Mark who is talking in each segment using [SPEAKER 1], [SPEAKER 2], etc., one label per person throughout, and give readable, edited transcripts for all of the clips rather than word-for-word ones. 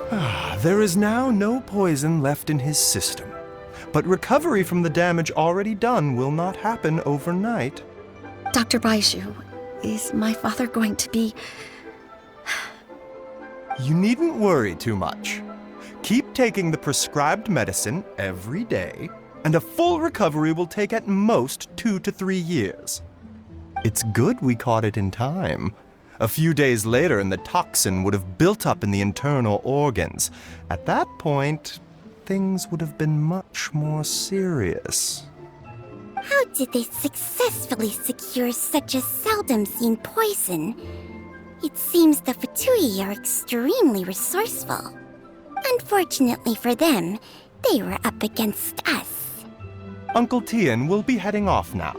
[SPEAKER 1] There is now no poison left in his system, but recovery from the damage already done will not happen overnight.
[SPEAKER 2] Dr. Baizhu, is my father going to be...
[SPEAKER 1] You needn't worry too much. Keep taking the prescribed medicine every day, and a full recovery will take at most 2 to 3 years. It's good we caught it in time. A few days later, and the toxin would have built up in the internal organs. At that point, things would have been much more serious.
[SPEAKER 3] How did they successfully secure such a seldom-seen poison? It seems the Fatui are extremely resourceful. Unfortunately for them, they were up against us.
[SPEAKER 1] Uncle Tian will be heading off now.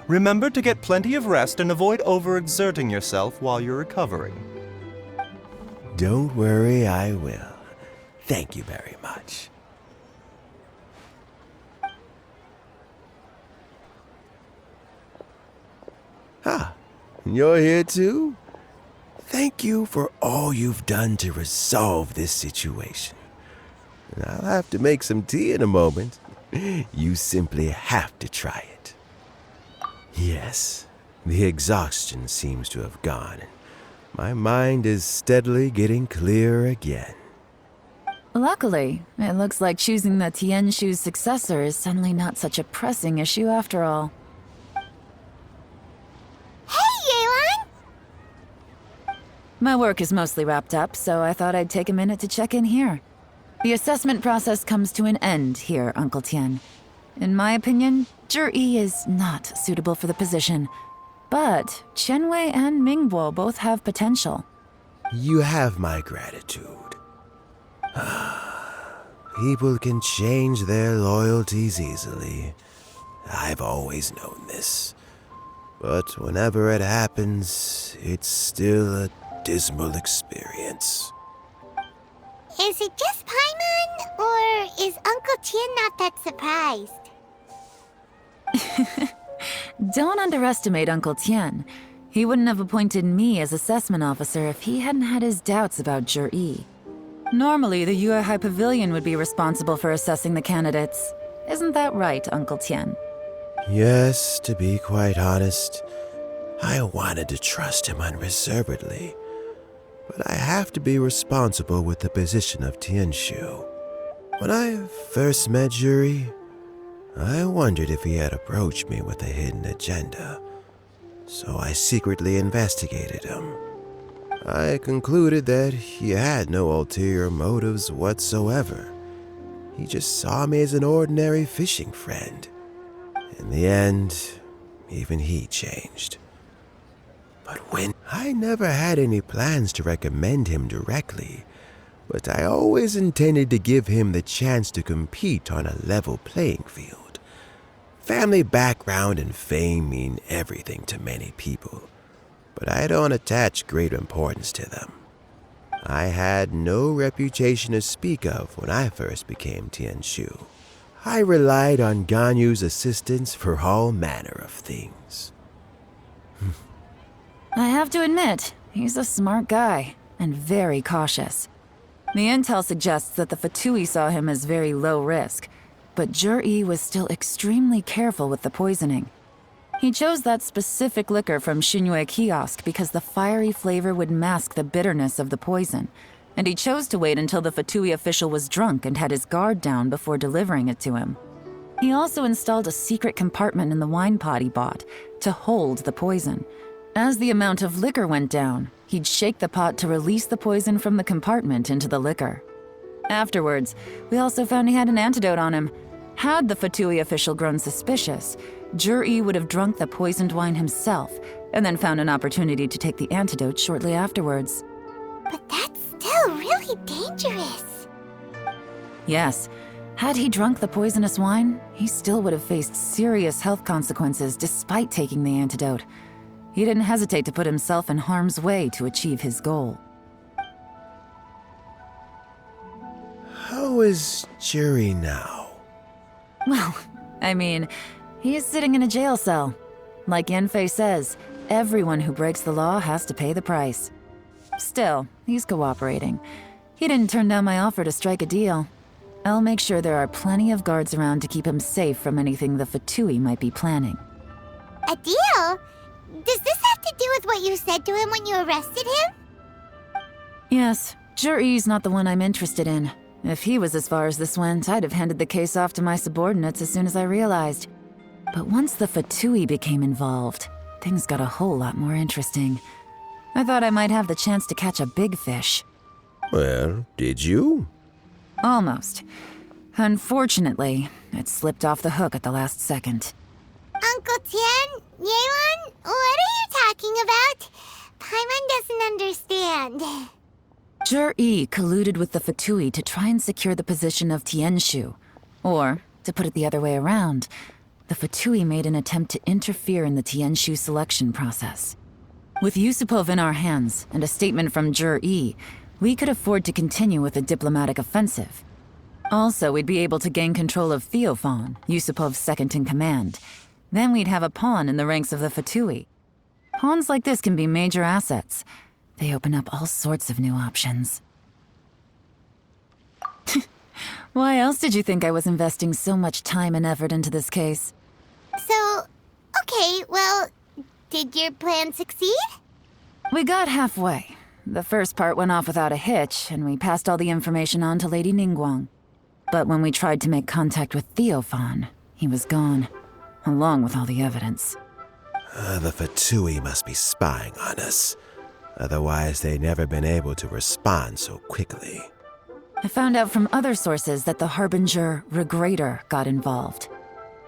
[SPEAKER 1] Remember to get plenty of rest and avoid overexerting yourself while you're recovering.
[SPEAKER 4] Don't worry, I will. Thank you very much. Ah, you're here too? Thank you for all you've done to resolve this situation. I'll have to make some tea in a moment. You simply have to try it. Yes, the exhaustion seems to have gone, and my mind is steadily getting clearer again.
[SPEAKER 5] Luckily, it looks like choosing the Tianshu's successor is suddenly not such a pressing issue after all. My work is mostly wrapped up, so I thought I'd take a minute to check in here. The assessment process comes to an end here, Uncle Tian. In my opinion, Zhi is not suitable for the position, but Qianwei and Mingbo both have potential.
[SPEAKER 4] You have my gratitude. People can change their loyalties easily. I've always known this. But whenever it happens, it's still a dismal experience.
[SPEAKER 3] Is it just Paimon, or is Uncle Tian not that surprised?
[SPEAKER 5] Don't underestimate Uncle Tian. He wouldn't have appointed me as assessment officer if he hadn't had his doubts about Zhi. Normally, the Yue High Pavilion would be responsible for assessing the candidates. Isn't that right, Uncle Tian?
[SPEAKER 4] Yes, to be quite honest, I wanted to trust him unreservedly. But I have to be responsible with the position of Tianshu. When I first met Zhi, I wondered if he had approached me with a hidden agenda. So I secretly investigated him. I concluded that he had no ulterior motives whatsoever. He just saw me as an ordinary fishing friend. In the end, even he changed. But when I never had any plans to recommend him directly, but I always intended to give him the chance to compete on a level playing field. Family background and fame mean everything to many people, but I don't attach great importance to them. I had no reputation to speak of when I first became Tianshu. I relied on Ganyu's assistance for all manner of things.
[SPEAKER 5] I have to admit, he's a smart guy, and very cautious. The intel suggests that the Fatui saw him as very low risk, but Zhi was still extremely careful with the poisoning. He chose that specific liquor from Xunyue kiosk because the fiery flavor would mask the bitterness of the poison, and he chose to wait until the Fatui official was drunk and had his guard down before delivering it to him. He also installed a secret compartment in the wine pot he bought to hold the poison. As the amount of liquor went down, he'd shake the pot to release the poison from the compartment into the liquor. Afterwards, we also found he had an antidote on him. Had the Fatui official grown suspicious, Zhi would have drunk the poisoned wine himself, and then found an opportunity to take the antidote shortly afterwards.
[SPEAKER 3] But that's still really dangerous.
[SPEAKER 5] Yes, had he drunk the poisonous wine, he still would have faced serious health consequences despite taking the antidote. He didn't hesitate to put himself in harm's way to achieve his goal.
[SPEAKER 4] How is Zhi now?
[SPEAKER 5] Well, I mean, he's sitting in a jail cell. Like Yanfei says, everyone who breaks the law has to pay the price. Still, he's cooperating. He didn't turn down my offer to strike a deal. I'll make sure there are plenty of guards around to keep him safe from anything the Fatui might be planning.
[SPEAKER 3] A deal? Does this have to do with what you said to him when you arrested him?
[SPEAKER 5] Yes, Jur-E's not the one I'm interested in. If he was as far as this went, I'd have handed the case off to my subordinates as soon as I realized. But once the Fatui became involved, things got a whole lot more interesting. I thought I might have the chance to catch a big fish.
[SPEAKER 4] Well, did you?
[SPEAKER 5] Almost. Unfortunately, it slipped off the hook at the last second.
[SPEAKER 3] Uncle Tian, Yelan, what are you talking about? Paimon doesn't understand.
[SPEAKER 5] Jur-E colluded with the Fatui to try and secure the position of Tianshu. Or, to put it the other way around, the Fatui made an attempt to interfere in the Tianshu selection process. With Yusupov in our hands and a statement from Jur-E, we could afford to continue with a diplomatic offensive. Also, we'd be able to gain control of Theophan, Yusupov's second-in-command. Then we'd have a pawn in the ranks of the Fatui. Pawns like this can be major assets. They open up all sorts of new options. Why else did you think I was investing so much time and effort into this case?
[SPEAKER 3] So, okay, well, did your plan succeed?
[SPEAKER 5] We got halfway. The first part went off without a hitch, and we passed all the information on to Lady Ningguang. But when we tried to make contact with Theophan, he was gone, along with all the evidence.
[SPEAKER 4] The Fatui must be spying on us. Otherwise, they'd never been able to respond so quickly.
[SPEAKER 5] I found out from other sources that the Harbinger Regrator got involved.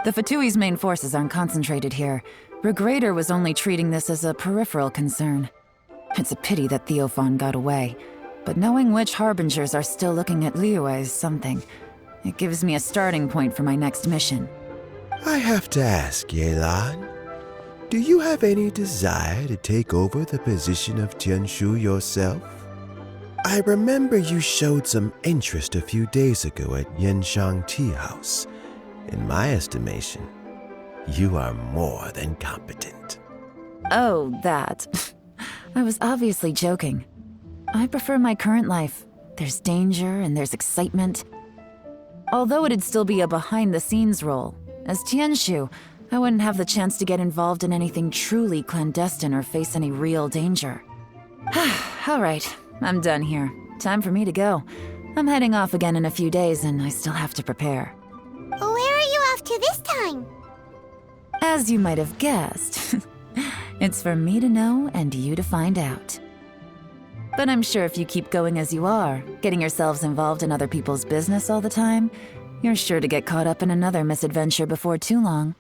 [SPEAKER 5] The Fatui's main forces aren't concentrated here. Regrator was only treating this as a peripheral concern. It's a pity that Theophan got away, but knowing which Harbingers are still looking at Liyue is something. It gives me a starting point for my next mission.
[SPEAKER 4] I have to ask, Yelan, do you have any desire to take over the position of Tianshu yourself? I remember you showed some interest a few days ago at Yenshang Tea House. In my estimation, you are more than competent.
[SPEAKER 5] Oh, that. I was obviously joking. I prefer my current life. There's danger and there's excitement. Although it'd still be a behind-the-scenes role, as Tianshu, I wouldn't have the chance to get involved in anything truly clandestine or face any real danger. All right, I'm done here. Time for me to go. I'm heading off again in a few days and I still have to prepare.
[SPEAKER 3] Where are you off to this time?
[SPEAKER 5] As you might have guessed, it's for me to know and you to find out. But I'm sure if you keep going as you are, getting yourselves involved in other people's business all the time, you're sure to get caught up in another misadventure before too long.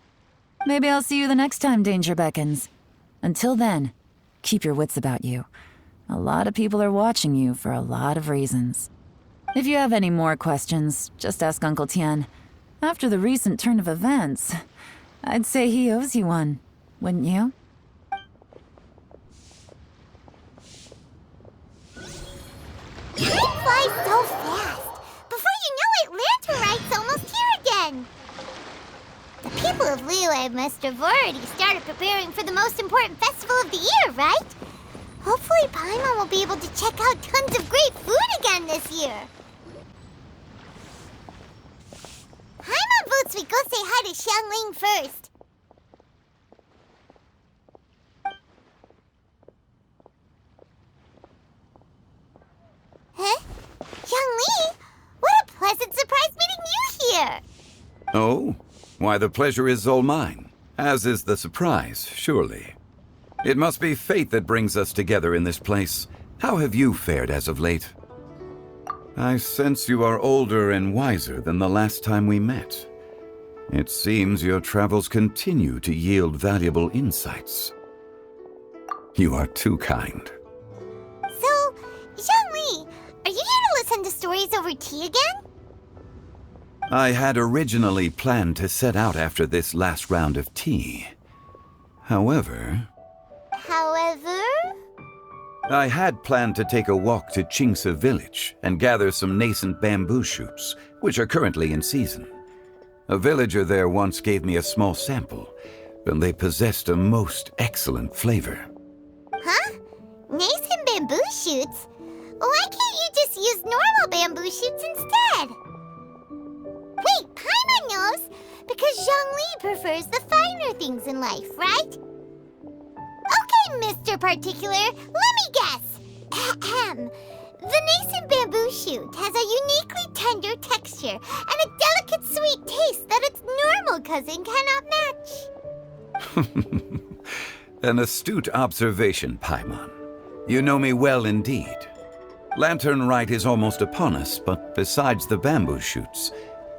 [SPEAKER 5] Maybe I'll see you the next time danger beckons. Until then, keep your wits about you. A lot of people are watching you for a lot of reasons. If you have any more questions, just ask Uncle Tian. After the recent turn of events, I'd say he owes you one, wouldn't you?
[SPEAKER 3] Time flies so fast. Before you know it, Laternenritual's almost here again. The people of Liyue must have already started preparing for the most important festival of the year, right? Hopefully Paimon will be able to check out tons of great food again this year. Paimon votes we go say hi to Xiangling first. Huh? Xiangling? What a pleasant surprise meeting you here!
[SPEAKER 6] Oh? Why, the pleasure is all mine, as is the surprise, surely. It must be fate that brings us together in this place. How have you fared as of late? I sense you are older and wiser than the last time we met. It seems your travels continue to yield valuable insights. You are too kind.
[SPEAKER 3] So, Xiangling, are you here to listen to stories over tea again?
[SPEAKER 6] I had originally planned to set out after this last round of tea. However, I had planned to take a walk to Qingse village and gather some nascent bamboo shoots, which are currently in season. A villager there once gave me a small sample, and they possessed a most excellent flavor.
[SPEAKER 3] Huh? Nascent bamboo shoots? Why can't you just use normal bamboo shoots instead. Wait, Paimon knows, because Zhongli prefers the finer things in life, right? Okay, Mr. Particular, let me guess. Ahem. The nascent bamboo shoot has a uniquely tender texture and a delicate sweet taste that its normal cousin cannot match.
[SPEAKER 6] An astute observation, Paimon. You know me well indeed. Lantern Rite is almost upon us, but besides the bamboo shoots,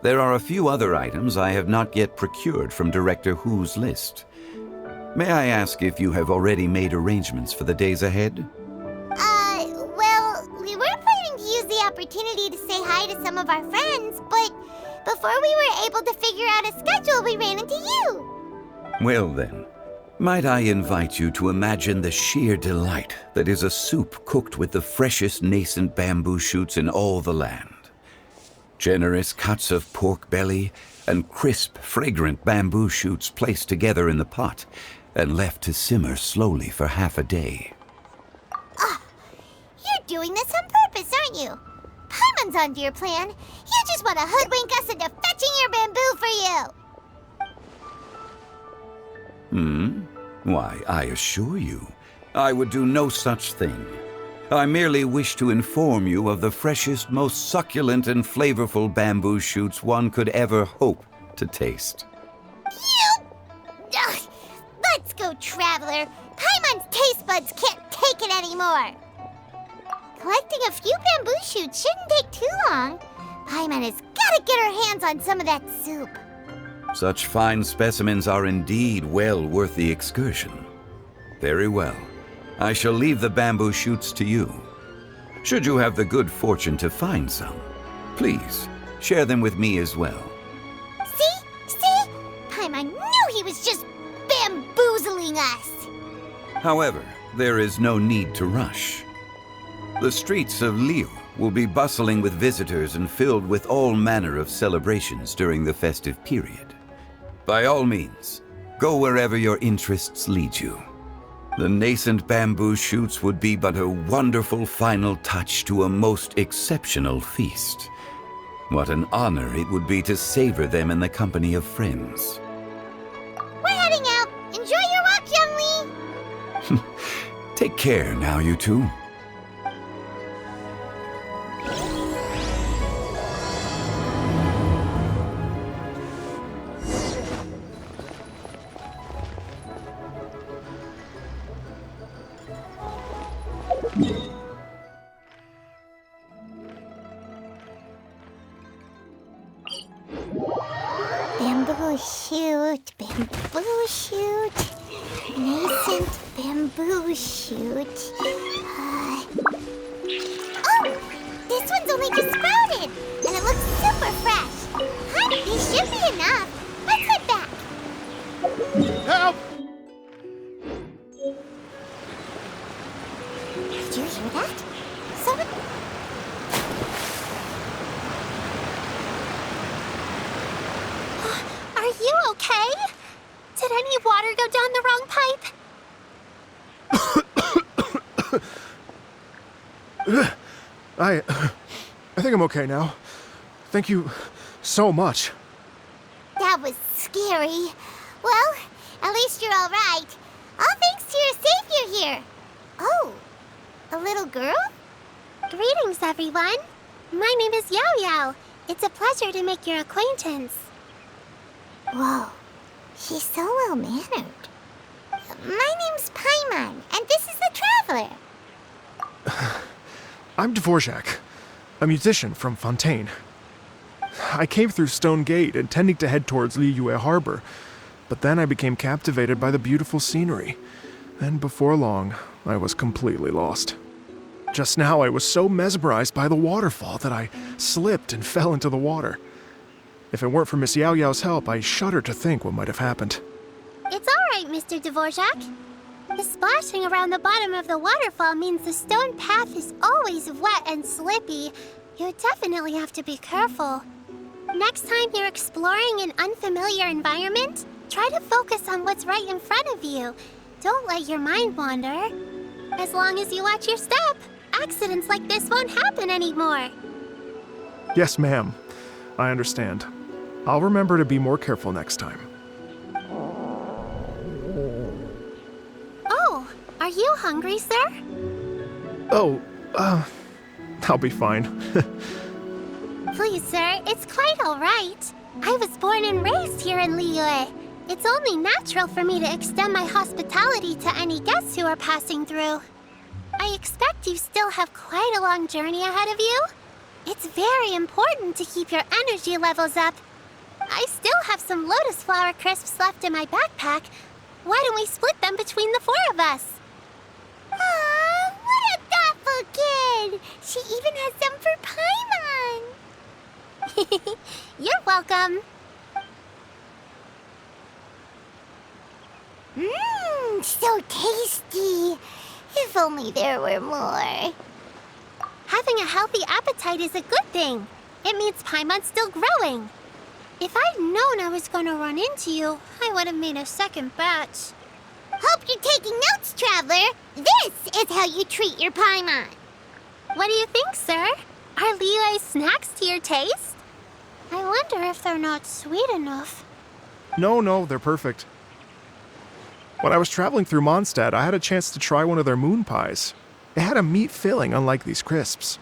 [SPEAKER 6] there are a few other items I have not yet procured from Director Hu's list. May I ask if you have already made arrangements for the days ahead?
[SPEAKER 3] Well, we were planning to use the opportunity to say hi to some of our friends, but before we were able to figure out a schedule, we ran into you.
[SPEAKER 6] Well then, might I invite you to imagine the sheer delight that is a soup cooked with the freshest nascent bamboo shoots in all the land. Generous cuts of pork belly and crisp, fragrant bamboo shoots placed together in the pot and left to simmer slowly for half a day.
[SPEAKER 3] You're doing this on purpose, aren't you? Paimon's onto your plan. You just want to hoodwink us into fetching your bamboo for you.
[SPEAKER 6] Why, I assure you, I would do no such thing. I merely wish to inform you of the freshest, most succulent and flavorful bamboo shoots one could ever hope to taste.
[SPEAKER 3] Ugh. Let's go, Traveler. Paimon's taste buds can't take it anymore. Collecting a few bamboo shoots shouldn't take too long. Paimon has got to get her hands on some of that soup.
[SPEAKER 6] Such fine specimens are indeed well worth the excursion. Very well. I shall leave the bamboo shoots to you. Should you have the good fortune to find some, please share them with me as well.
[SPEAKER 3] See? Paimon knew he was just bamboozling us.
[SPEAKER 6] However, there is no need to rush. The streets of Liu will be bustling with visitors and filled with all manner of celebrations during the festive period. By all means, go wherever your interests lead you. The nascent bamboo shoots would be but a wonderful final touch to a most exceptional feast. What an honor it would be to savor them in the company of friends.
[SPEAKER 3] We're heading out. Enjoy your walk, Youngly.
[SPEAKER 6] Take care now, you two.
[SPEAKER 3] Bamboo shoot, nascent bamboo shoot. Oh, this one's only just sprouted, and it looks super fresh. These should be enough. Let's head back.
[SPEAKER 4] Help!
[SPEAKER 3] Did you hear that? Someone... Are you okay? Did any water go down the wrong pipe?
[SPEAKER 7] I think I'm okay now. Thank you so much.
[SPEAKER 3] That was scary. Well, at least you're all right. All thanks to your savior here. Oh, a little girl? Greetings, everyone. My name is Yao Yao. It's a pleasure to make your acquaintance. Whoa, she's so well-mannered. My name's Paimon, and this is the Traveler.
[SPEAKER 7] I'm Dvorak, a musician from Fontaine. I came through Stone Gate, intending to head towards Liyue Harbor, but then I became captivated by the beautiful scenery, and before long, I was completely lost. Just now, I was so mesmerized by the waterfall that I slipped and fell into the water. If it weren't for Miss Yao Yao's help, I shudder to think what might have happened.
[SPEAKER 3] It's all right, Mr. Dvorak. The splashing around the bottom of the waterfall means the stone path is always wet and slippy. You definitely have to be careful. Next time you're exploring an unfamiliar environment, try to focus on what's right in front of you. Don't let your mind wander. As long as you watch your step, accidents like this won't happen anymore.
[SPEAKER 7] Yes, ma'am. I understand. I'll remember to be more careful next time.
[SPEAKER 3] Oh, are you hungry, sir?
[SPEAKER 7] Oh, I'll be fine.
[SPEAKER 3] Please, sir, it's quite all right. I was born and raised here in Liyue. It's only natural for me to extend my hospitality to any guests who are passing through. I expect you still have quite a long journey ahead of you. It's very important to keep your energy levels up. I still have some lotus flower crisps left in my backpack. Why don't we split them between the 4 of us? Aw, what a thoughtful kid! She even has some for Paimon! You're welcome. Mmm, so tasty. If only there were more. Having a healthy appetite is a good thing. It means Paimon's still growing. If I'd known I was going to run into you, I would have made a second batch. Hope you're taking notes, Traveler. This is how you treat your Paimon. What do you think, sir? Are Liyue's snacks to your taste? I wonder if they're not sweet enough.
[SPEAKER 7] No, they're perfect. When I was traveling through Mondstadt, I had a chance to try one of their moon pies. It had a meat filling, unlike these crisps.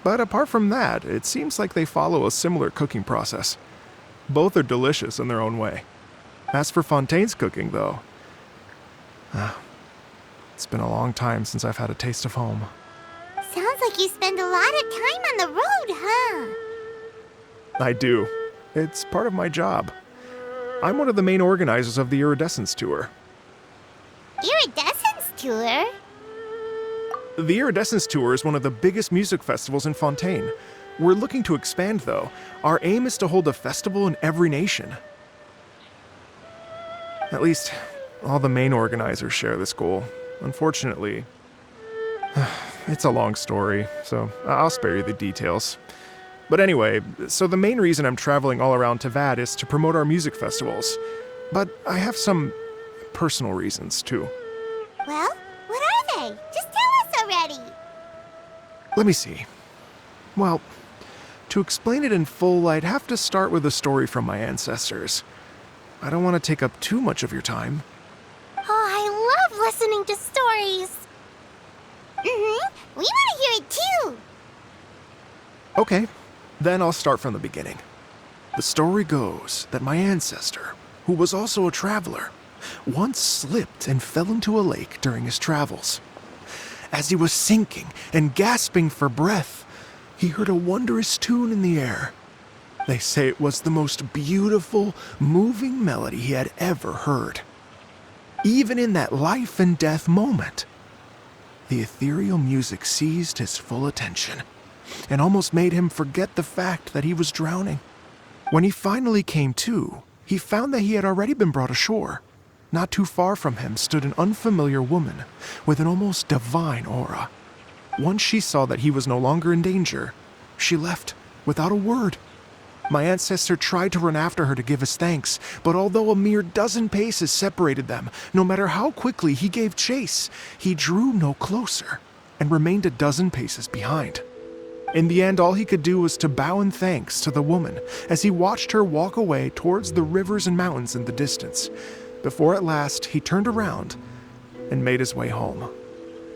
[SPEAKER 7] But apart from that, it seems like they follow a similar cooking process. Both are delicious in their own way. As for Fontaine's cooking, though, it's been a long time since I've had a taste of home.
[SPEAKER 3] Sounds like you spend a lot of time on the road, huh?
[SPEAKER 7] I do. It's part of my job. I'm one of the main organizers of the Iridescence Tour.
[SPEAKER 3] Iridescence Tour?
[SPEAKER 7] The Iridescence Tour is one of the biggest music festivals in Fontaine. We're looking to expand, though. Our aim is to hold a festival in every nation. At least, all the main organizers share this goal. Unfortunately, it's a long story, so I'll spare you the details. But anyway, so the main reason I'm traveling all around Tavad is to promote our music festivals. But I have some personal reasons, too.
[SPEAKER 3] Well, what are they? Just tell us already.
[SPEAKER 7] Let me see. Well, to explain it in full, I'd have to start with a story from my ancestors. I don't want to take up too much of your time.
[SPEAKER 3] Oh, I love listening to stories. We want to hear it too.
[SPEAKER 7] Okay, then I'll start from the beginning. The story goes that my ancestor, who was also a traveler, once slipped and fell into a lake during his travels. As he was sinking and gasping for breath, he heard a wondrous tune in the air. They say it was the most beautiful, moving melody he had ever heard. Even in that life and death moment, the ethereal music seized his full attention and almost made him forget the fact that he was drowning. When he finally came to, he found that he had already been brought ashore. Not too far from him stood an unfamiliar woman with an almost divine aura. Once she saw that he was no longer in danger, she left without a word. My ancestor tried to run after her to give his thanks, but although a mere dozen paces separated them, no matter how quickly he gave chase, he drew no closer and remained a dozen paces behind. In the end, all he could do was to bow in thanks to the woman as he watched her walk away towards the rivers and mountains in the distance, before at last he turned around and made his way home.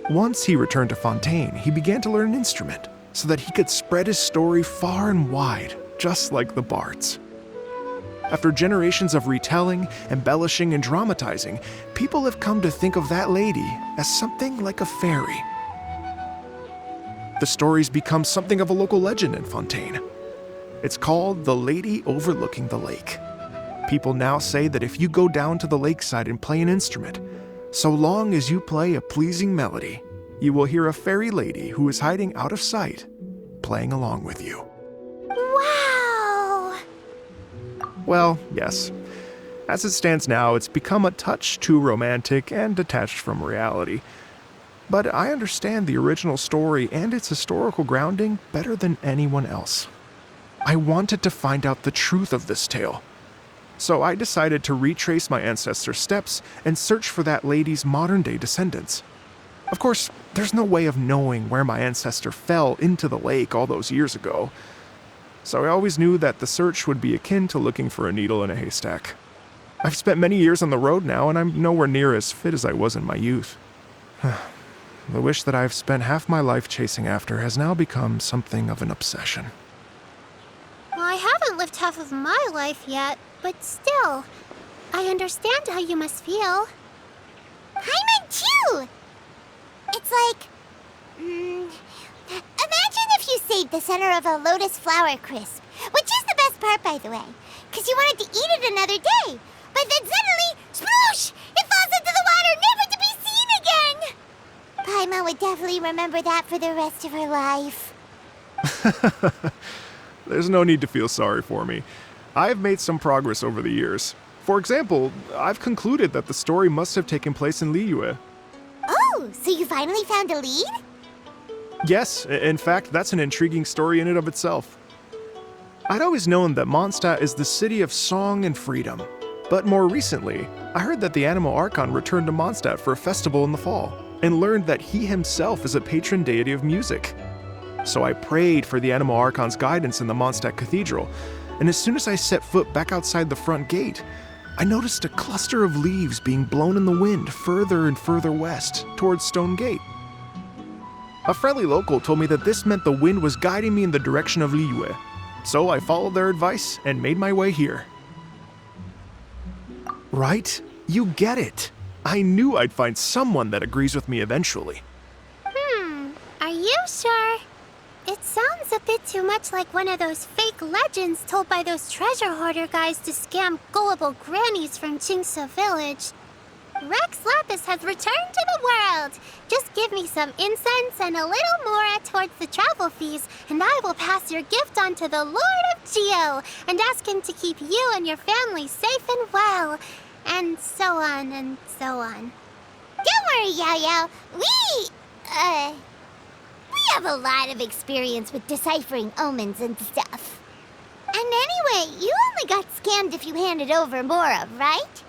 [SPEAKER 7] Once he returned to Fontaine, he began to learn an instrument so that he could spread his story far and wide, just like the bards. After generations of retelling, embellishing, and dramatizing, people have come to think of that lady as something like a fairy. The story's become something of a local legend in Fontaine. It's called The Lady Overlooking the Lake. People now say that if you go down to the lakeside and play an instrument, so long as you play a pleasing melody, you will hear a fairy lady who is hiding out of sight, playing along with you.
[SPEAKER 3] Wow!
[SPEAKER 7] Well, yes. As it stands now, it's become a touch too romantic and detached from reality. But I understand the original story and its historical grounding better than anyone else. I wanted to find out the truth of this tale. So I decided to retrace my ancestors' steps and search for that lady's modern-day descendants. Of course, there's no way of knowing where my ancestor fell into the lake all those years ago. So I always knew that the search would be akin to looking for a needle in a haystack. I've spent many years on the road now, and I'm nowhere near as fit as I was in my youth. The wish that I've spent half my life chasing after has now become something of an obsession.
[SPEAKER 8] Well, I haven't lived half of my life yet, but still, I understand how you must feel.
[SPEAKER 3] Paimon too! It's like... imagine if you saved the center of a lotus flower crisp, which is the best part, by the way, because you wanted to eat it another day. But then suddenly, sploosh! It falls into the water, never to be seen again! Paimon would definitely remember that for the rest of her life.
[SPEAKER 7] There's no need to feel sorry for me. I've made some progress over the years. For example, I've concluded that the story must have taken place in Liyue.
[SPEAKER 3] Oh, so you finally found a lead?
[SPEAKER 7] Yes, in fact, that's an intriguing story in and of itself. I'd always known that Mondstadt is the city of song and freedom. But more recently, I heard that the Animal Archon returned to Mondstadt for a festival in the fall, and learned that he himself is a patron deity of music. So I prayed for the Animal Archon's guidance in the Mondstadt Cathedral, and as soon as I set foot back outside the front gate, I noticed a cluster of leaves being blown in the wind further and further west, towards Stone Gate. A friendly local told me that this meant the wind was guiding me in the direction of Liyue, so I followed their advice and made my way here. Right? You get it. I knew I'd find someone that agrees with me eventually.
[SPEAKER 8] Are you sure? It sounds a bit too much like one of those fake legends told by those treasure hoarder guys to scam gullible grannies from Jingsa Village. Rex Lapis has returned to the world. Just give me some incense and a little more towards the travel fees, and I will pass your gift on to the Lord of Geo and ask him to keep you and your family safe and well. And so on and so on.
[SPEAKER 3] Don't worry, Yao Yao. We have a lot of experience with deciphering omens and stuff. And anyway, you only got scammed if you handed over Mora, right?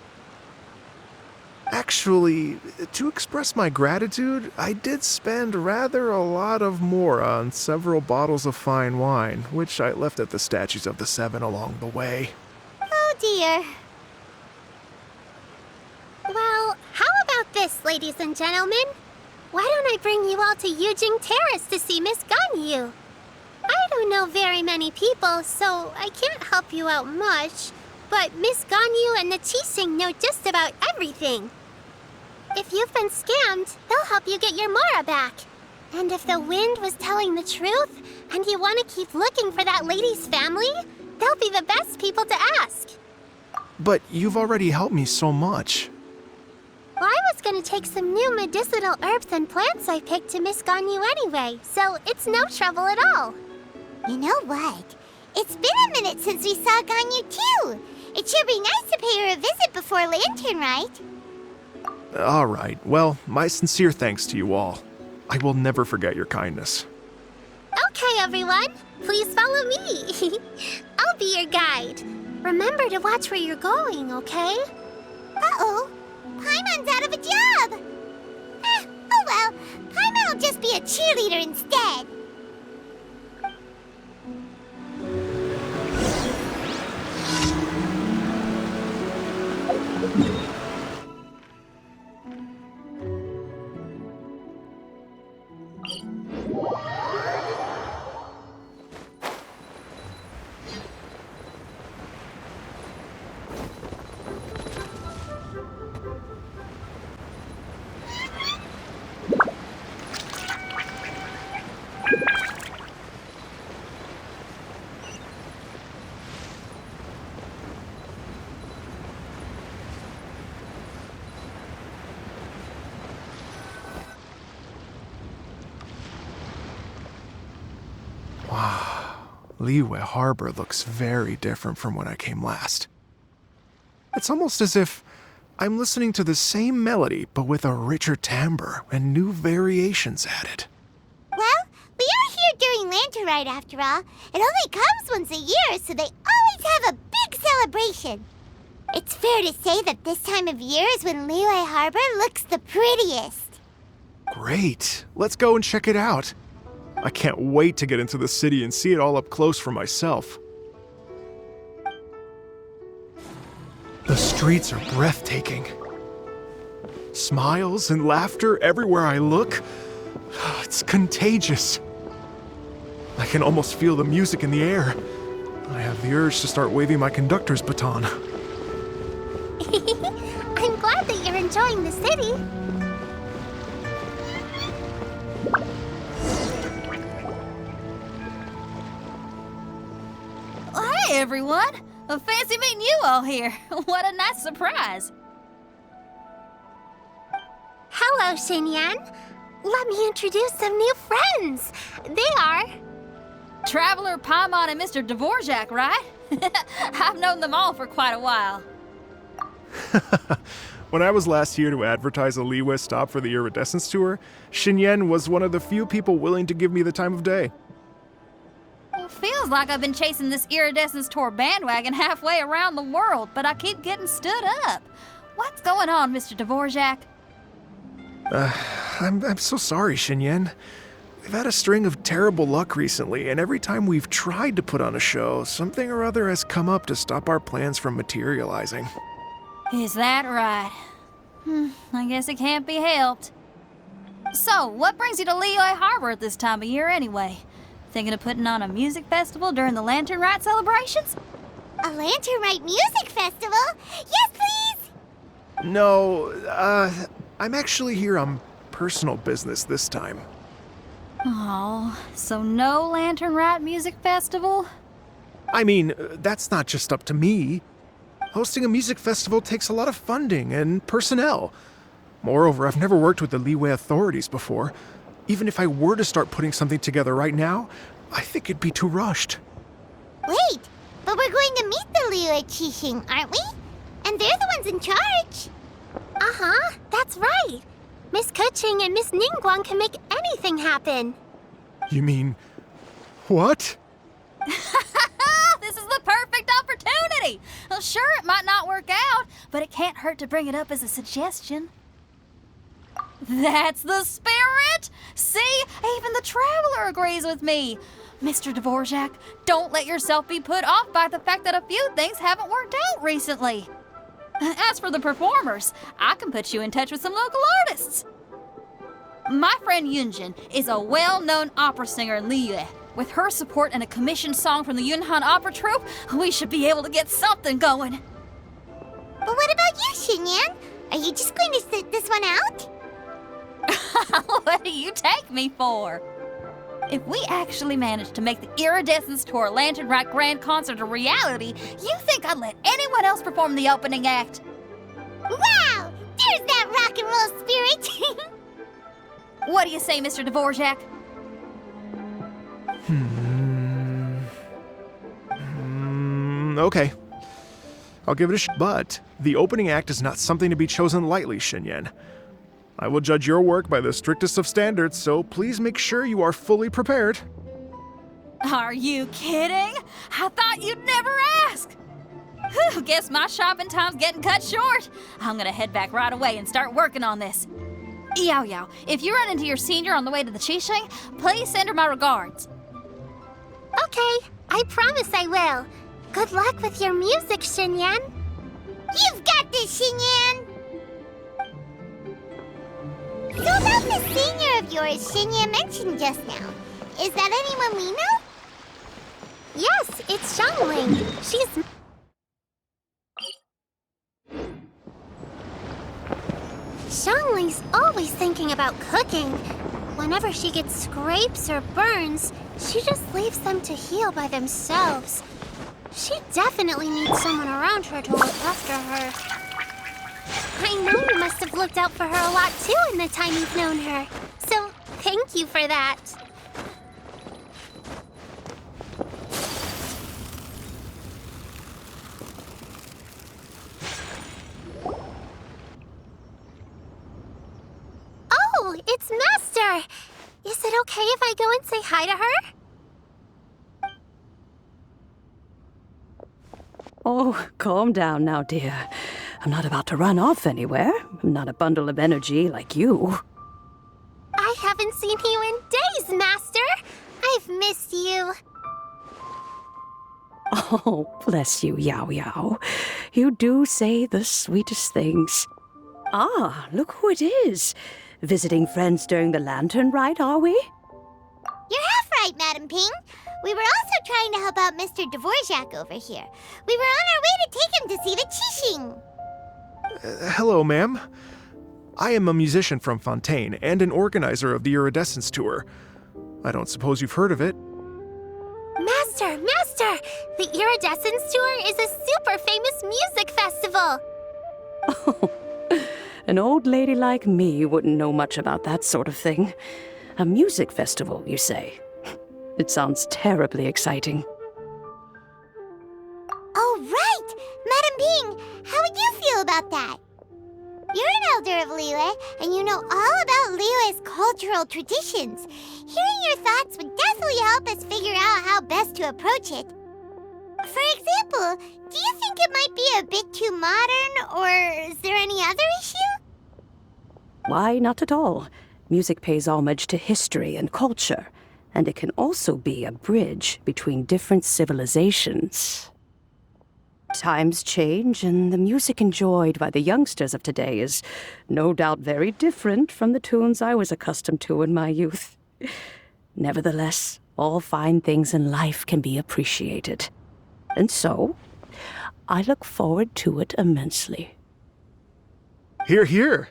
[SPEAKER 7] Actually, to express my gratitude, I did spend rather a lot of Mora on several bottles of fine wine, which I left at the Statues of the Seven along the way.
[SPEAKER 3] Oh dear.
[SPEAKER 8] Well, how about this, ladies and gentlemen? Why don't I bring you all to Yujing Terrace to see Miss Ganyu? I don't know very many people, so I can't help you out much. But Miss Ganyu and the Qixing know just about everything. If you've been scammed, they'll help you get your Mora back. And if the wind was telling the truth, and you want to keep looking for that lady's family, they'll be the best people to ask.
[SPEAKER 7] But you've already helped me so much.
[SPEAKER 8] Well, I was gonna take some new medicinal herbs and plants I picked to Miss Ganyu anyway, so it's no trouble at all.
[SPEAKER 3] You know what? It's been a minute since we saw Ganyu too. It should be nice to pay her a visit before Lantern, right?
[SPEAKER 7] All right, well, my sincere thanks to you all. I will never forget your kindness.
[SPEAKER 8] Okay, everyone, please follow me. I'll be your guide. Remember to watch where you're going, okay?
[SPEAKER 3] Uh-oh. Paimon's out of a job! Oh well, Paimon will just be a cheerleader instead.
[SPEAKER 7] Liyue Harbor looks very different from when I came last. It's almost as if I'm listening to the same melody, but with a richer timbre and new variations added.
[SPEAKER 3] Well, we are here during Lantern Rite after all. It only comes once a year, so they always have a big celebration. It's fair to say that this time of year is when Liyue Harbor looks the prettiest.
[SPEAKER 7] Great. Let's go and check it out. I can't wait to get into the city and see it all up close for myself. The streets are breathtaking. Smiles and laughter everywhere I look. It's contagious. I can almost feel the music in the air. I have the urge to start waving my conductor's baton.
[SPEAKER 8] I'm glad that you're enjoying the city.
[SPEAKER 9] Hey, everyone! Fancy meeting you all here. What a nice surprise.
[SPEAKER 8] Hello, Xinyan. Let me introduce some new friends. They are...
[SPEAKER 9] Traveler, Paimon, and Mr. Dvorak, right? I've known them all for quite a while.
[SPEAKER 7] When I was last here to advertise a Liyue stop for the Iridescence Tour, Xinyan was one of the few people willing to give me the time of day.
[SPEAKER 9] Well, feels like I've been chasing this Iridescence Tour bandwagon halfway around the world, but I keep getting stood up. What's going on, Mr. Dvorak?
[SPEAKER 7] I'm so sorry, Xinyan. We've had a string of terrible luck recently, and every time we've tried to put on a show, something or other has come up to stop our plans from materializing.
[SPEAKER 9] Is that right? I guess it can't be helped. So, what brings you to Liyue Harbor at this time of year anyway? Thinking of putting on a music festival during the Laternenritual celebrations?
[SPEAKER 3] A Laternenritual music festival? Yes, please!
[SPEAKER 7] No, I'm actually here on personal business this time.
[SPEAKER 9] Oh, so no Laternenritual music festival?
[SPEAKER 7] I mean, that's not just up to me. Hosting a music festival takes a lot of funding and personnel. Moreover, I've never worked with the Liyue authorities before. Even if I were to start putting something together right now, I think it'd be too rushed.
[SPEAKER 3] Wait, but we're going to meet the Liyue Qixing, aren't we? And they're the ones in charge.
[SPEAKER 8] Uh-huh, that's right. Miss Keqing and Miss Ningguang can make anything happen.
[SPEAKER 7] You mean... what?
[SPEAKER 9] This is the perfect opportunity! Well, sure, it might not work out, but it can't hurt to bring it up as a suggestion. That's the spirit! See, even the Traveler agrees with me. Mr. Dvorak, don't let yourself be put off by the fact that a few things haven't worked out recently. As for the performers, I can put you in touch with some local artists. My friend Yunjin is a well-known opera singer in Liyue. With her support and a commissioned song from the Yunhan Opera Troupe, we should be able to get something going.
[SPEAKER 3] But what about you, Xinyan? Are you just going to sit this one out?
[SPEAKER 9] What do you take me for? If we actually manage to make the Iridescence Tour Laternenritual Grand Concert a reality, you think I'd let anyone else perform the opening act?
[SPEAKER 3] Wow! There's that rock and roll spirit!
[SPEAKER 9] What do you say, Mr. Dvorak?
[SPEAKER 7] Okay. I'll give it a shot, but the opening act is not something to be chosen lightly, Xinyan. I will judge your work by the strictest of standards, so please make sure you are fully prepared.
[SPEAKER 9] Are you kidding? I thought you'd never ask. Whew, guess my shopping time's getting cut short. I'm gonna head back right away and start working on this. Yao Yao, if you run into your senior on the way to the Qixing, please send her my regards.
[SPEAKER 8] Okay, I promise I will. Good luck with your music, Xinyan.
[SPEAKER 3] You've got this, Xinyan! So about the senior of yours Xinyan mentioned just now, is that anyone we know?
[SPEAKER 8] Yes, it's Xiangling. She's... Xiangling's always thinking about cooking. Whenever she gets scrapes or burns, she just leaves them to heal by themselves. She definitely needs someone around her to look after her. I know you must have looked out for her a lot too in the time you've known her. So, thank you for that. Oh, it's Master! Is it okay if I go and say hi to her?
[SPEAKER 10] Oh, calm down now, dear. I'm not about to run off anywhere. I'm not a bundle of energy like you.
[SPEAKER 8] seen you in days, Master. I've missed you.
[SPEAKER 10] Oh, bless you, Yao Yao. You do say the sweetest things. Ah, look who it is. Visiting friends during the lantern rite, are we?
[SPEAKER 3] You're half right, Madam Ping. We were also trying to help out Mr. Dvorak over here. We were on our way to take him to see the Qixing.
[SPEAKER 7] Hello, ma'am. I am a musician from Fontaine and an organizer of the Iridescence Tour. I don't suppose you've heard of it.
[SPEAKER 8] Master! The Iridescence Tour is a super famous music festival.
[SPEAKER 10] Oh, an old lady like me wouldn't know much about that sort of thing. A music festival, you say? It sounds terribly exciting.
[SPEAKER 3] Oh, right! Madam Ping, how would you feel about that? You're an elder of Liyue, and you know all about Liyue's cultural traditions. Hearing your thoughts would definitely help us figure out how best to approach it. For example, do you think it might be a bit too modern, or is there any other issue?
[SPEAKER 10] Why, not at all. Music pays homage to history and culture, and it can also be a bridge between different civilizations. Times change, and the music enjoyed by the youngsters of today is no doubt very different from the tunes I was accustomed to in my youth. Nevertheless, all fine things in life can be appreciated. And so, I look forward to it immensely.
[SPEAKER 7] Hear, hear.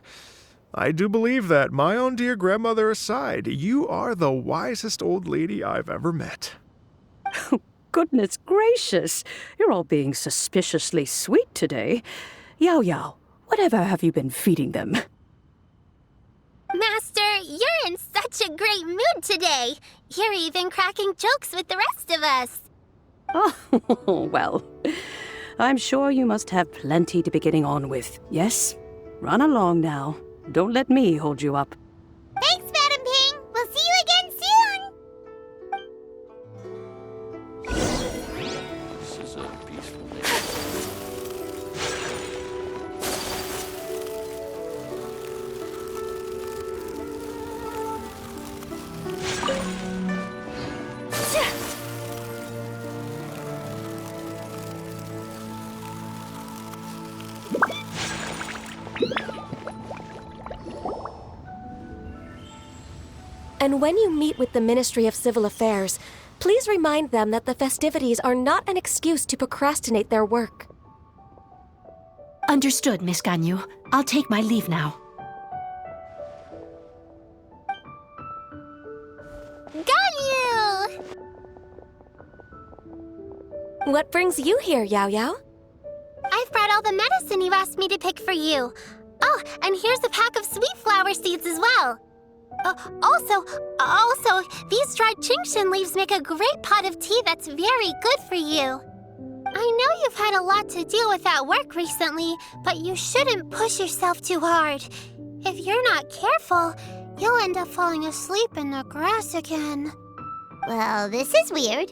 [SPEAKER 7] I do believe that, my own dear grandmother aside, you are the wisest old lady I've ever met.
[SPEAKER 10] Goodness gracious, you're all being suspiciously sweet today. Yao Yao, whatever have you been feeding them?
[SPEAKER 8] Master, you're in such a great mood today. You're even cracking jokes with the rest of us.
[SPEAKER 10] Oh, well, I'm sure you must have plenty to be getting on with. Yes? Run along now. Don't let me hold you up.
[SPEAKER 3] Thanks, Madam Ping. We'll see you again soon.
[SPEAKER 11] This is a peaceful day.
[SPEAKER 12] And when you meet with the Ministry of Civil Affairs, please remind them that the festivities are not an excuse to procrastinate their work.
[SPEAKER 2] Understood, Miss Ganyu. I'll take my leave now.
[SPEAKER 8] Ganyu!
[SPEAKER 12] What brings you here, Yao Yao?
[SPEAKER 8] I've brought all the medicine you asked me to pick for you. Oh, and here's a pack of sweet flower seeds as well. Also, these dried Genshin leaves make a great pot of tea that's very good for you. I know you've had a lot to deal with at work recently, but you shouldn't push yourself too hard. If you're not careful, you'll end up falling asleep in the grass again.
[SPEAKER 3] Well, this is weird.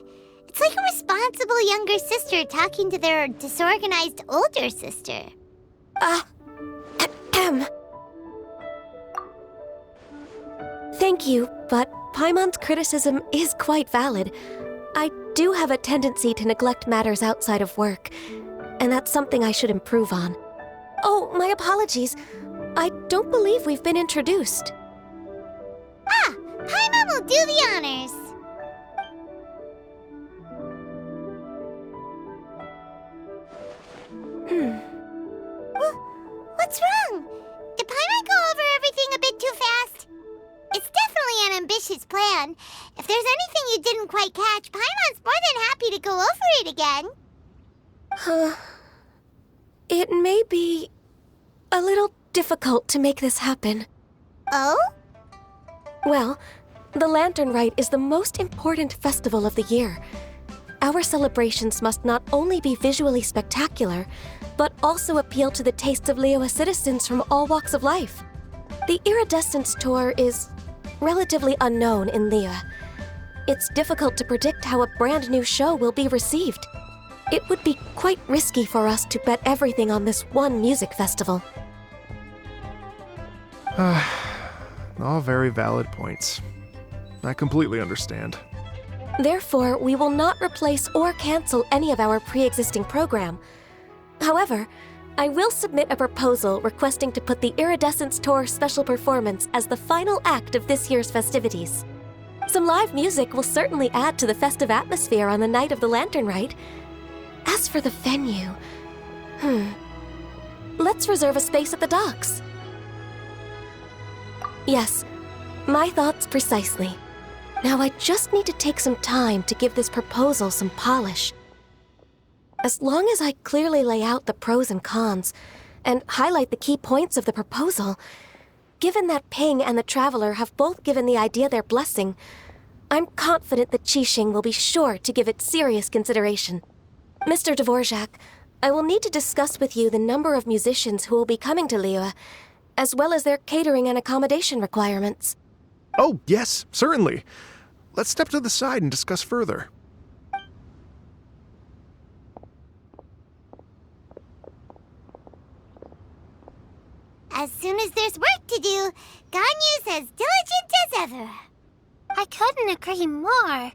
[SPEAKER 3] It's like a responsible younger sister talking to their disorganized older sister.
[SPEAKER 12] Thank you, but Paimon's criticism is quite valid. I do have a tendency to neglect matters outside of work, and that's something I should improve on. Oh, my apologies. I don't believe we've been introduced.
[SPEAKER 3] Ah, Paimon will do the honors. What's wrong? Did Paimon go over everything a bit too fast? It's definitely an ambitious plan. If there's anything you didn't quite catch, Paimon's more than happy to go over it again.
[SPEAKER 12] It may be a little difficult to make this happen.
[SPEAKER 3] Oh?
[SPEAKER 12] Well, the Lantern Rite is the most important festival of the year. Our celebrations must not only be visually spectacular, but also appeal to the tastes of Liyue citizens from all walks of life. The Iridescence Tour is relatively unknown in Liyue. It's difficult to predict how a brand new show will be received. It would be quite risky for us to bet everything on this one music festival.
[SPEAKER 7] All very valid points. I completely understand.
[SPEAKER 12] Therefore, we will not replace or cancel any of our pre-existing program. However, I will submit a proposal requesting to put the Iridescence Tour special performance as the final act of this year's festivities. Some live music will certainly add to the festive atmosphere on the night of the Lantern Rite. As for the venue, let's reserve a space at the docks. Yes, my thoughts precisely. Now I just need to take some time to give this proposal some polish. As long as I clearly lay out the pros and cons, and highlight the key points of the proposal, given that Ping and the Traveler have both given the idea their blessing, I'm confident that Qixing will be sure to give it serious consideration. Mr. Dvorak, I will need to discuss with you the number of musicians who will be coming to Liyue, as well as their catering and accommodation requirements.
[SPEAKER 7] Oh, yes, certainly. Let's step to the side and discuss further.
[SPEAKER 8] As soon as there's work to do, Ganyu's as diligent as ever. I couldn't agree more.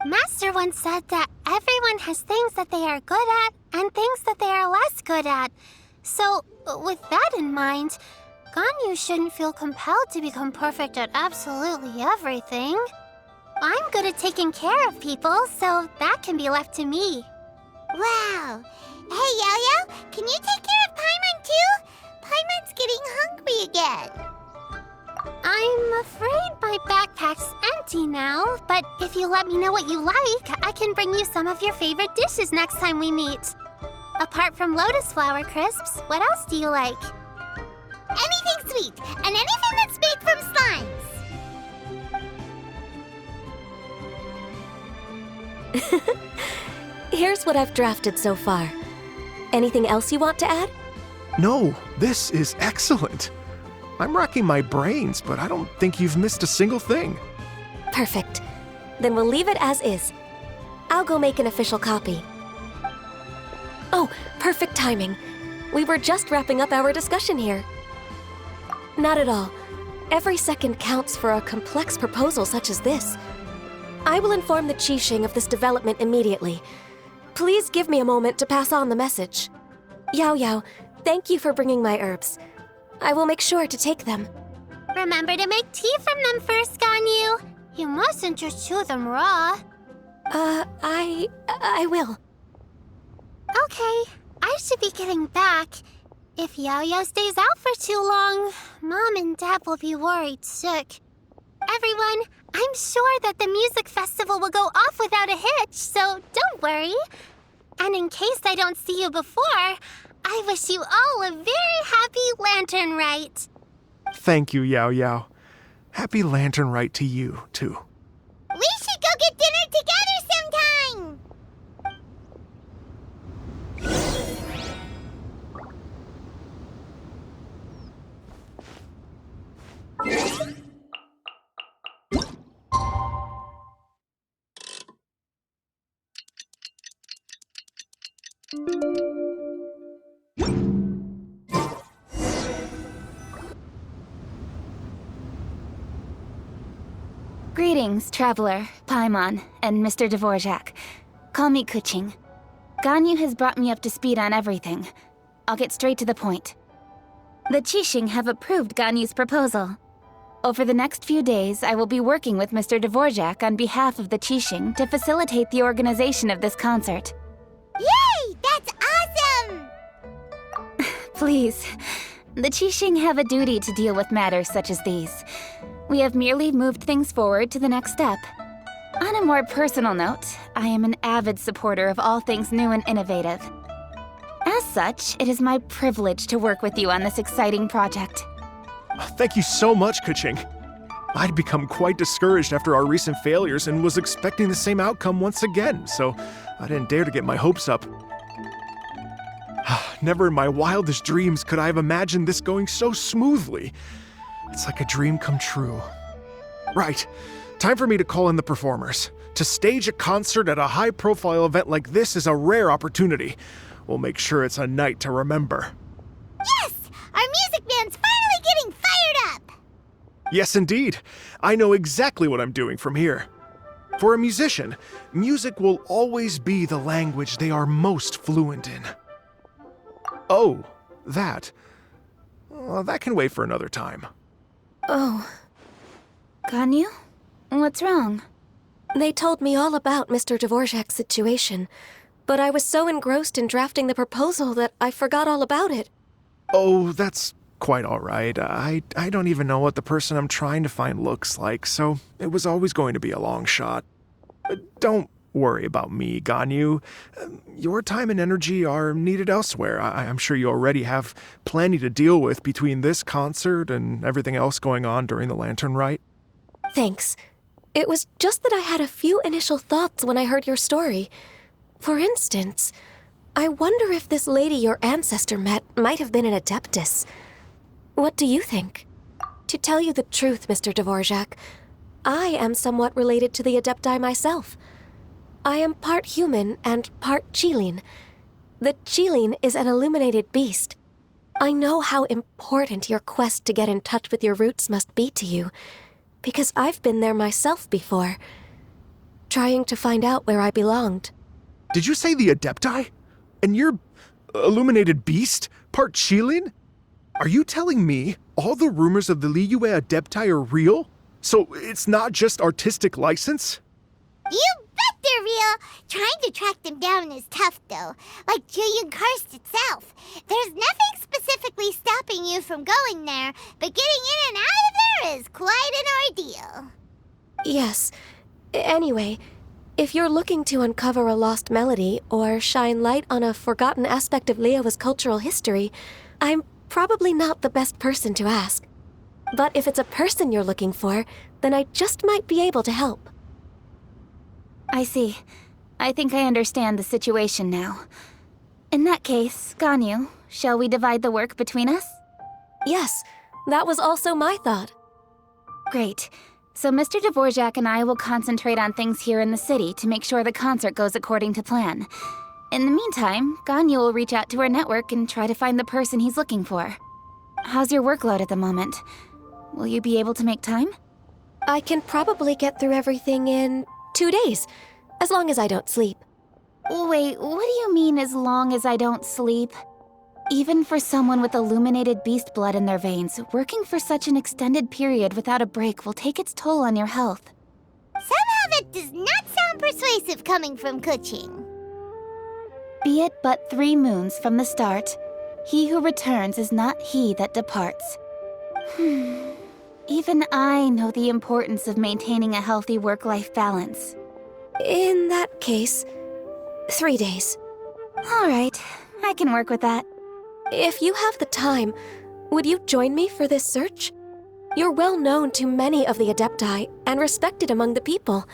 [SPEAKER 8] Master once said that everyone has things that they are good at and things that they are less good at. So, with that in mind, Ganyu shouldn't feel compelled to become perfect at absolutely everything. I'm good at taking care of people, so that can be left to me. Wow. Hey, Yo-Yo, can you take care of Paimon too? Paimon's getting hungry again. I'm afraid my backpack's empty now, but if you let me know what you like, I can bring you some of your favorite dishes next time we meet. Apart from lotus flower crisps, what else do you like? Anything sweet, and anything that's made from slimes.
[SPEAKER 12] Here's what I've drafted so far. Anything else you want to add?
[SPEAKER 7] No, this is excellent. I'm racking my brains, but I don't think you've missed a single thing.
[SPEAKER 12] Perfect. Then we'll leave it as is. I'll go make an official copy. Oh, perfect timing. We were just wrapping up our discussion here. Not at all. Every second counts for a complex proposal such as this. I will inform the Qixing of this development immediately. Please give me a moment to pass on the message. Yao Yao, thank you for bringing my herbs. I will make sure to take them.
[SPEAKER 8] Remember to make tea from them first, Ganyu. You mustn't just chew them raw.
[SPEAKER 12] I will.
[SPEAKER 8] Okay, I should be getting back. If Yao-Yao stays out for too long, Mom and Dad will be worried sick. Everyone, I'm sure that the music festival will go off without a hitch, so don't worry. And in case I don't see you before, I wish you all a very happy Lantern Rite.
[SPEAKER 7] Thank you, Yao Yao. Happy Lantern Rite to you, too.
[SPEAKER 8] We should go get dinner together sometime!
[SPEAKER 11] Greetings, Traveler, Paimon, and Mr. Dvorak. Call me Kuching. Ganyu has brought me up to speed on everything. I'll get straight to the point. The Qixing have approved Ganyu's proposal. Over the next few days, I will be working with Mr. Dvorak on behalf of the Qixing to facilitate the organization of this concert.
[SPEAKER 8] Yay! That's awesome!
[SPEAKER 11] Please, the Qixing have a duty to deal with matters such as these. We have merely moved things forward to the next step. On a more personal note, I am an avid supporter of all things new and innovative. As such, it is my privilege to work with you on this exciting project.
[SPEAKER 7] Thank you so much, Kuching. I'd become quite discouraged after our recent failures and was expecting the same outcome once again, so I didn't dare to get my hopes up. Never in my wildest dreams could I have imagined this going so smoothly. It's like a dream come true. Right, time for me to call in the performers. To stage a concert at a high-profile event like this is a rare opportunity. We'll make sure it's a night to remember.
[SPEAKER 8] Yes! Our music band's finally getting fired up!
[SPEAKER 7] Yes, indeed. I know exactly what I'm doing from here. For a musician, music will always be the language they are most fluent in. Oh, that. Well, that can wait for another time.
[SPEAKER 12] Oh,
[SPEAKER 11] Ganyu? What's wrong?
[SPEAKER 12] they told me all about Mr. Dvorak's situation, but I was so engrossed in drafting the proposal that I forgot all about it.
[SPEAKER 7] Oh, that's quite all right. I don't even know what the person I'm trying to find looks like, so it was always going to be a long shot. Don't worry about me, Ganyu. Your time and energy are needed elsewhere. I'm sure you already have plenty to deal with between this concert and everything else going on during the Lantern Rite.
[SPEAKER 12] Thanks. It was just that I had a few initial thoughts when I heard your story. For instance, I wonder if this lady your ancestor met might have been an Adeptus. What do you think? To tell you the truth, Mr. Dvorak, I am somewhat related to the Adepti myself. I am part human and part Qilin. The Qilin is an illuminated beast. I know how important your quest to get in touch with your roots must be to you, because I've been there myself before, trying to find out where I belonged.
[SPEAKER 7] Did you say the Adepti? And you're illuminated beast? Part Qilin? Are you telling me all the rumors of the Liyue Adepti are real? So it's not just artistic license?
[SPEAKER 3] You bet they're real! Trying to track them down is tough, though. Like Julian Karst itself. There's nothing specifically stopping you from going there, but getting in and out of there is quite an ordeal.
[SPEAKER 12] Yes. Anyway, if you're looking to uncover a lost melody or shine light on a forgotten aspect of Liyue's cultural history, I'm probably not the best person to ask. But if it's a person you're looking for, then I just might be able to help.
[SPEAKER 11] I see. I think I understand the situation now. In that case, Ganyu, shall we divide the work between us?
[SPEAKER 12] Yes, that was also my thought.
[SPEAKER 11] Great. So Mr. Dvorak and I will concentrate on things here in the city to make sure the concert goes according to plan. In the meantime, Ganyu will reach out to her network and try to find the person he's looking for. How's your workload at the moment? Will you be able to make time?
[SPEAKER 12] I can probably get through everything in 2 days, as long as I don't sleep.
[SPEAKER 11] Wait, what do you mean as long as I don't sleep? Even for someone with illuminated beast blood in their veins, working for such an extended period without a break will take its toll on your health.
[SPEAKER 3] Somehow that does not sound persuasive coming from Kuching.
[SPEAKER 11] Be it but 3 moons from the start, he who returns is not he that departs. Even I know the importance of maintaining a healthy work-life balance.
[SPEAKER 12] In that case, 3 days.
[SPEAKER 11] All right, I can work with that.
[SPEAKER 12] If you have the time, would you join me for this search? You're well known to many of the Adepti and respected among the people.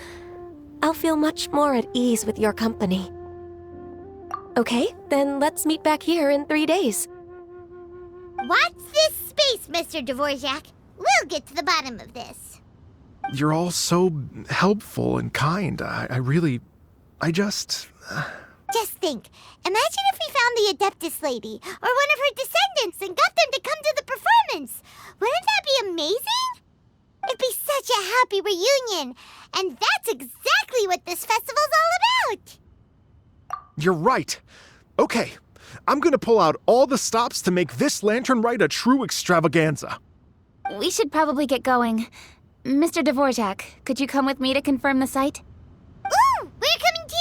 [SPEAKER 12] I'll feel much more at ease with your company. Okay, then let's meet back here in 3 days.
[SPEAKER 3] Watch this space, Mr. Dvorak. We'll get to the bottom of this.
[SPEAKER 7] You're all so helpful and kind. I just...
[SPEAKER 3] Just think, imagine if we found the Adeptus lady, or one of her descendants, and got them to come to the performance. Wouldn't that be amazing? It'd be such a happy reunion, and that's exactly what this festival's all about.
[SPEAKER 7] You're right. Okay, I'm gonna pull out all the stops to make this Lantern Rite a true extravaganza.
[SPEAKER 11] We should probably get going. Mr. Dvorak, could you come with me to confirm the site?
[SPEAKER 3] Ooh, we're coming too!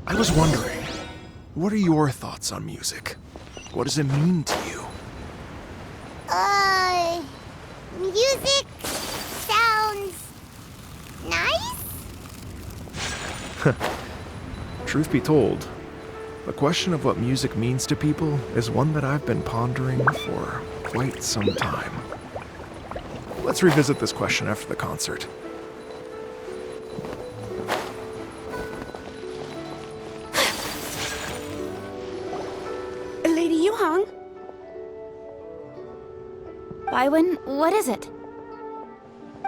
[SPEAKER 7] I was wondering, what are your thoughts on music? What does it mean to you?
[SPEAKER 3] Music sounds nice?
[SPEAKER 7] Truth be told, the question of what music means to people is one that I've been pondering for quite some time. Let's revisit this question after the concert.
[SPEAKER 13] Lady Yuhang?
[SPEAKER 11] Baiwen, what is it?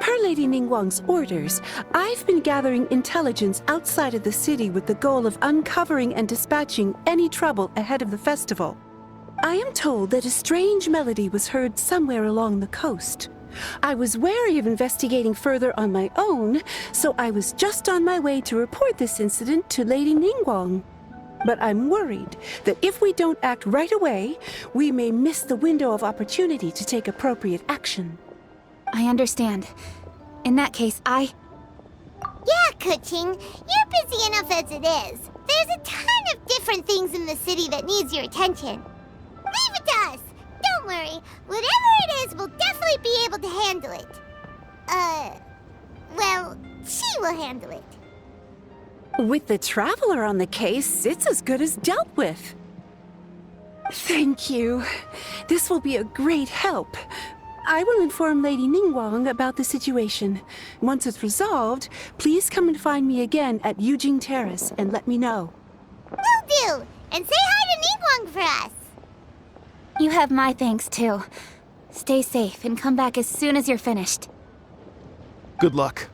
[SPEAKER 13] Per Lady Ningguang's orders, I've been gathering intelligence outside of the city with the goal of uncovering and dispatching any trouble ahead of the festival. I am told that a strange melody was heard somewhere along the coast. I was wary of investigating further on my own, so I was just on my way to report this incident to Lady Ningguang. But I'm worried that if we don't act right away, we may miss the window of opportunity to take appropriate action.
[SPEAKER 11] I understand. In that case,
[SPEAKER 8] Yeah, Kuching, you're busy enough as it is. There's a ton of different things in the city that needs your attention. Leave it to us. Don't worry. Whatever it is, we'll definitely be able to handle it. Well, she will handle it.
[SPEAKER 13] With the Traveler on the case, it's as good as dealt with. Thank you. This will be a great help. I will inform Lady Ningguang about the situation. Once it's resolved, please come and find me again at Yujing Terrace and let me know.
[SPEAKER 8] Will do. And say hi to Ningguang for us.
[SPEAKER 11] you have my thanks too. Stay safe and come back as soon as you're finished.
[SPEAKER 7] Good luck.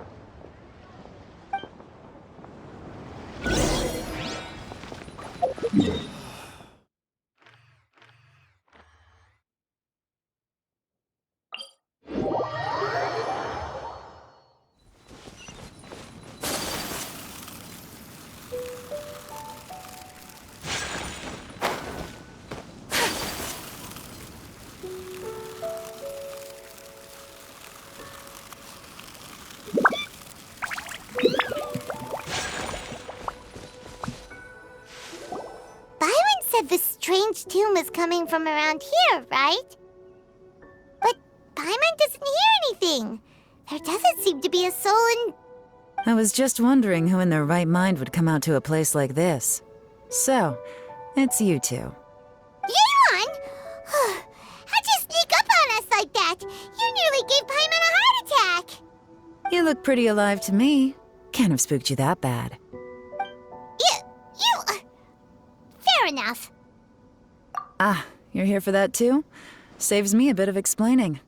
[SPEAKER 8] This strange tune was coming from around here, right? But Paimon doesn't hear anything. There doesn't seem to be a soul in...
[SPEAKER 5] I was just wondering who in their right mind would come out to a place like this. So, it's you two.
[SPEAKER 8] Yeon! How'd you sneak up on us like that? You nearly gave Paimon a heart attack!
[SPEAKER 5] You look pretty alive to me. Can't have spooked you that bad.
[SPEAKER 8] Fair enough.
[SPEAKER 5] Ah, you're here for that too? Saves me a bit of explaining.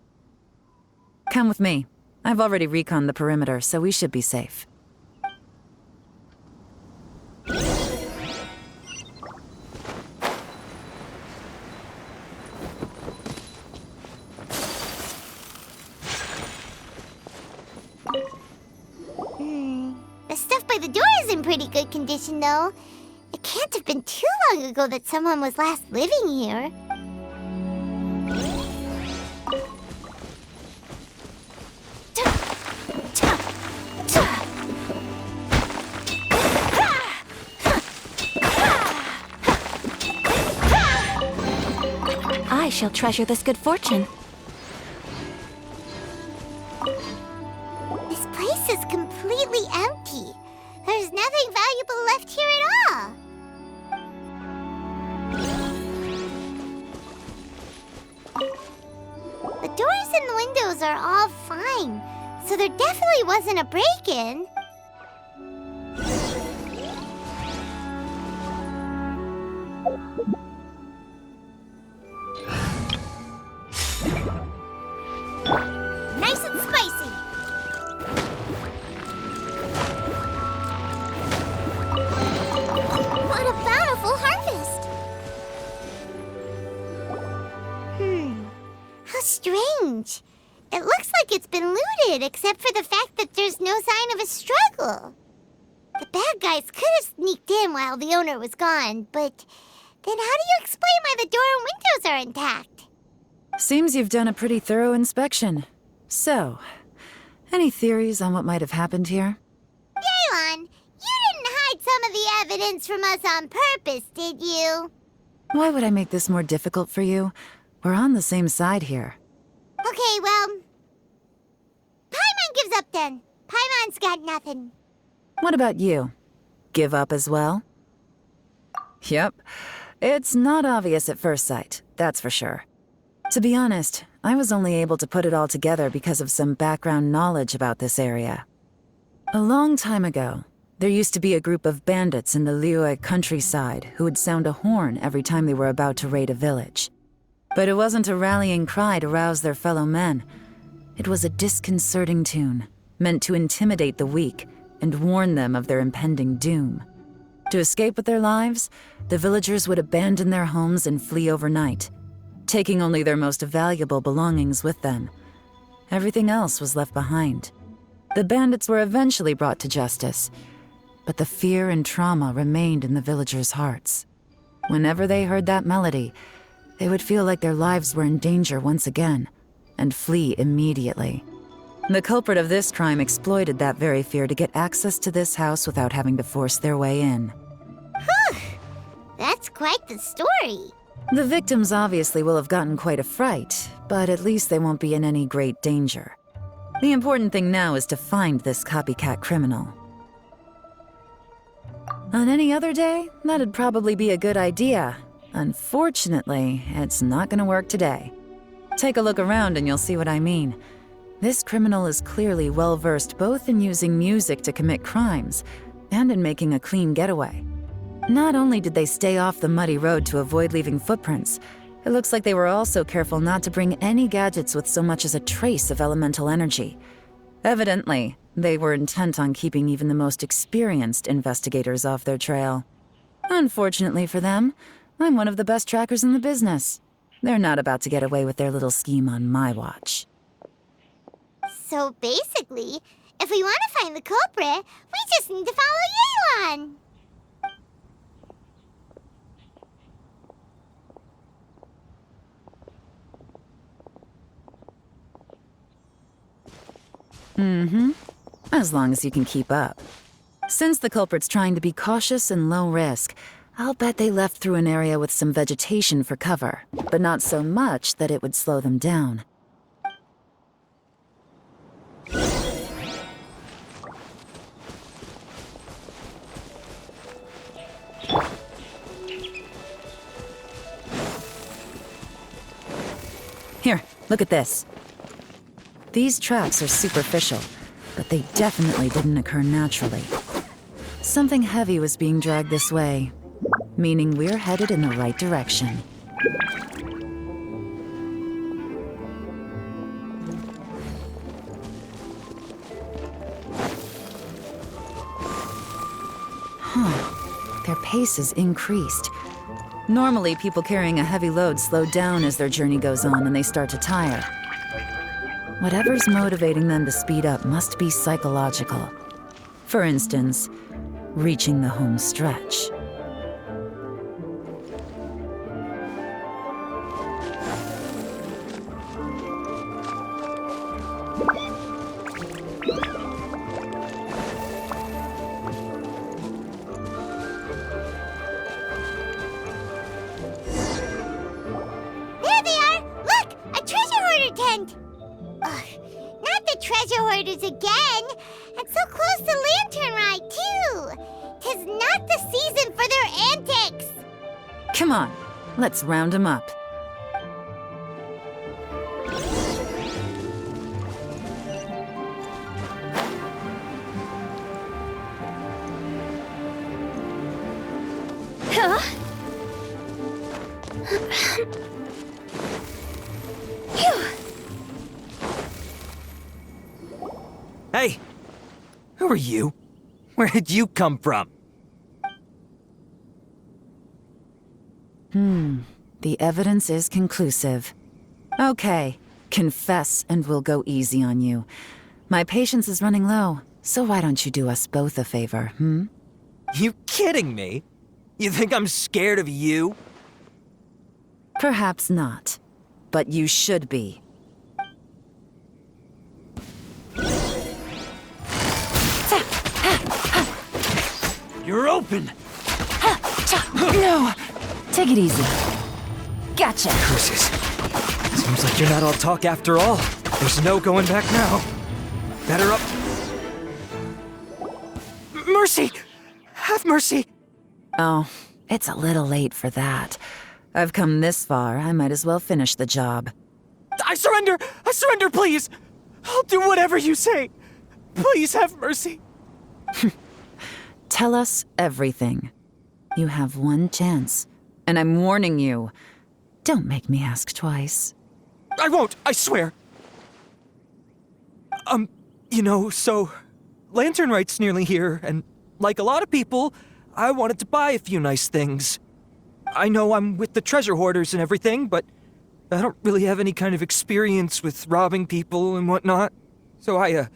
[SPEAKER 5] Come with me. I've already reconned the perimeter, so we should be safe.
[SPEAKER 8] The stuff by the door is in pretty good condition, though. It can't have been too long ago that someone was last living here.
[SPEAKER 12] I shall treasure this good fortune.
[SPEAKER 8] This place is completely empty. There's nothing valuable left here at all. The doors and the windows are all fine, so there definitely wasn't a break-in. Nice and spicy. What a bountiful harvest! How strange. It looks like it's been looted, except for the fact that there's no sign of a struggle. The bad guys could have sneaked in while the owner was gone, but then how do you explain why the door and windows are intact?
[SPEAKER 5] Seems you've done a pretty thorough inspection. So, any theories on what might have happened here?
[SPEAKER 8] Daylon, you didn't hide some of the evidence from us on purpose, did you?
[SPEAKER 5] Why would I make this more difficult for you? We're on the same side here.
[SPEAKER 8] Okay, well... Paimon gives up then. Paimon's got nothing.
[SPEAKER 5] What about you? Give up as well? Yep. It's not obvious at first sight, that's for sure. To be honest, I was only able to put it all together because of some background knowledge about this area. A long time ago, there used to be a group of bandits in the Liyue countryside who would sound a horn every time they were about to raid a village. But it wasn't a rallying cry to rouse their fellow men. It was a disconcerting tune, meant to intimidate the weak and warn them of their impending doom. To escape with their lives, the villagers would abandon their homes and flee overnight, taking only their most valuable belongings with them. Everything else was left behind. The bandits were eventually brought to justice, but the fear and trauma remained in the villagers' hearts. Whenever they heard that melody, they would feel like their lives were in danger once again, and flee immediately. The culprit of this crime exploited that very fear to get access to this house without having to force their way in.
[SPEAKER 3] Whew! That's quite the story.
[SPEAKER 5] The victims obviously will have gotten quite a fright, but at least they won't be in any great danger. The important thing now is to find this copycat criminal. On any other day, that'd probably be a good idea. Unfortunately, it's not gonna work today. Take a look around and you'll see what I mean. This criminal is clearly well-versed both in using music to commit crimes and in making a clean getaway. Not only did they stay off the muddy road to avoid leaving footprints, it looks like they were also careful not to bring any gadgets with so much as a trace of elemental energy. Evidently, they were intent on keeping even the most experienced investigators off their trail. Unfortunately for them, I'm one of the best trackers in the business. They're not about to get away with their little scheme on my watch.
[SPEAKER 3] So basically, if we want to find the culprit, we just need to follow Yelan.
[SPEAKER 5] As long as you can keep up. Since the culprit's trying to be cautious and low risk, I'll bet they left through an area with some vegetation for cover, but not so much that it would slow them down. Here, look at this. These tracks are superficial, but they definitely didn't occur naturally. Something heavy was being dragged this way, meaning we're headed in the right direction. Their pace has increased. Normally, people carrying a heavy load slow down as their journey goes on and they start to tire. Whatever's motivating them to speed up must be psychological. For instance, reaching the home stretch.
[SPEAKER 3] There they are! Look! A treasure hoarder tent! Ugh, not the treasure hoarders again! And so close to Lantern Ride, too! 'Tis not the season for their antics!
[SPEAKER 5] Come on, let's round them up.
[SPEAKER 14] Hey! Who are you? Where did you come from?
[SPEAKER 5] The evidence is conclusive. Okay, confess and we'll go easy on you. My patience is running low, so why don't you do us both a favor,
[SPEAKER 14] You kidding me? You think I'm scared of you?
[SPEAKER 5] Perhaps not, but you should be.
[SPEAKER 14] You're open!
[SPEAKER 5] No! Take it easy. Gotcha!
[SPEAKER 14] Curses. Seems like you're not all talk after all. There's no going back now. Better up. Mercy! Have mercy!
[SPEAKER 5] Oh, it's a little late for that. I've come this far, I might as well finish the job.
[SPEAKER 14] I surrender! I surrender, please! I'll do whatever you say. Please have mercy.
[SPEAKER 5] Tell us everything. You have one chance, and I'm warning you. Don't make me ask twice.
[SPEAKER 14] I won't, I swear. So Lantern Right's nearly here, and like a lot of people, I wanted to buy a few nice things. I know I'm with the treasure hoarders and everything, but I don't really have any kind of experience with robbing people and whatnot. So I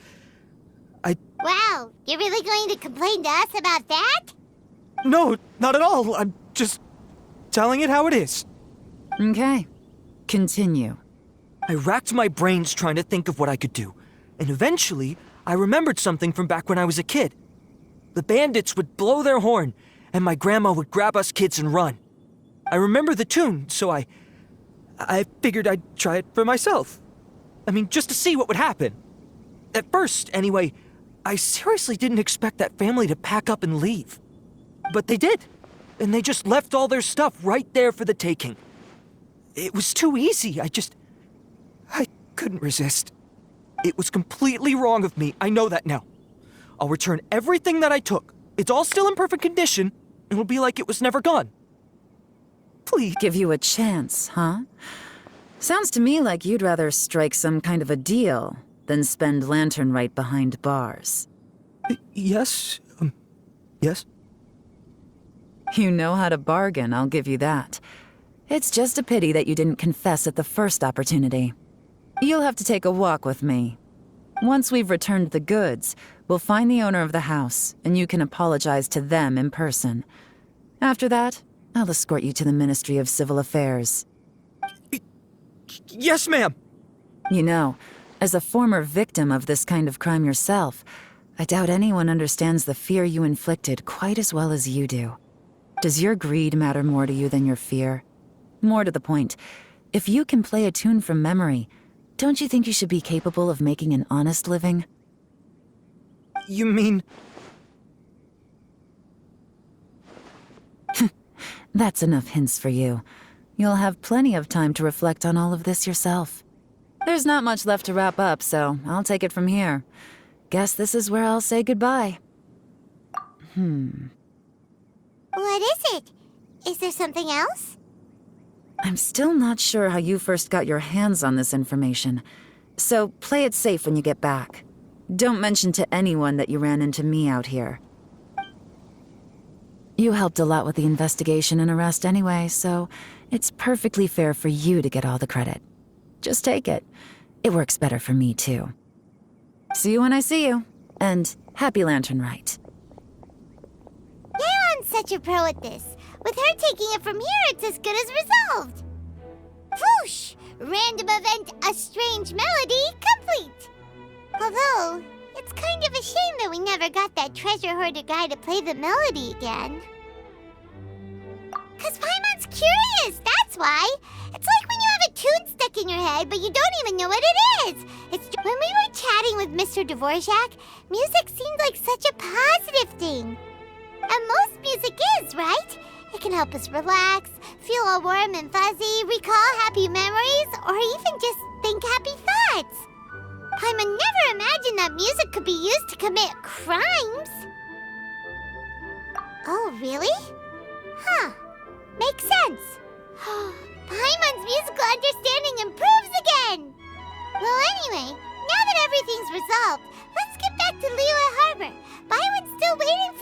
[SPEAKER 8] Wow, you're really going to complain to us about that?
[SPEAKER 14] No, not at all. I'm just telling it how it is.
[SPEAKER 5] Okay. Continue.
[SPEAKER 14] I racked my brains trying to think of what I could do, and eventually I remembered something from back when I was a kid. The bandits would blow their horn, and my grandma would grab us kids and run. I remember the tune, so I figured I'd try it for myself. I mean, just to see what would happen. At first, anyway, I seriously didn't expect that family to pack up and leave. But they did, and they just left all their stuff right there for the taking. It was too easy. I couldn't resist. It was completely wrong of me. I know that now. I'll return everything that I took. It's all still in perfect condition. It'll be like it was never gone. Please.
[SPEAKER 5] Give you a chance, huh? Sounds to me like you'd rather strike some kind of a deal than spend Laternenrite behind bars.
[SPEAKER 14] Yes? Yes?
[SPEAKER 5] You know how to bargain, I'll give you that. It's just a pity that you didn't confess at the first opportunity. You'll have to take a walk with me. Once we've returned the goods, we'll find the owner of the house, and you can apologize to them in person. After that, I'll escort you to the Ministry of Civil Affairs.
[SPEAKER 14] Yes, ma'am!
[SPEAKER 5] You know, as a former victim of this kind of crime yourself, I doubt anyone understands the fear you inflicted quite as well as you do. Does your greed matter more to you than your fear? More to the point, if you can play a tune from memory, don't you think you should be capable of making an honest living?
[SPEAKER 14] You mean...
[SPEAKER 5] That's enough hints for you. You'll have plenty of time to reflect on all of this yourself. There's not much left to wrap up, so I'll take it from here. Guess this is where I'll say goodbye.
[SPEAKER 8] What is it? Is there something else?
[SPEAKER 5] I'm still not sure how you first got your hands on this information, so play it safe when you get back. Don't mention to anyone that you ran into me out here. You helped a lot with the investigation and arrest anyway, so it's perfectly fair for you to get all the credit. Just take it. It works better for me, too. See you when I see you, and happy Laternenrite.
[SPEAKER 8] Yeon's such a pro at this. With her taking it from here, it's as good as resolved. Whoosh! Random event, a strange melody, complete! Although, it's kind of a shame that we never got that treasure hoarder guy to play the melody again. 'Cause Paimon's curious, that's why! It's like when you have a tune stuck in your head, but you don't even know what it is! When we were chatting with Mr. Dvorak, music seemed like such a positive thing. And most music is, right? It can help us relax, feel all warm and fuzzy, recall happy memories, or even just think happy thoughts. Paimon never imagined that music could be used to commit crimes. Oh, really? Huh. Makes sense. Paimon's musical understanding improves again! Well, anyway, now that everything's resolved, let's get back to Liyue Harbor. Byron's still waiting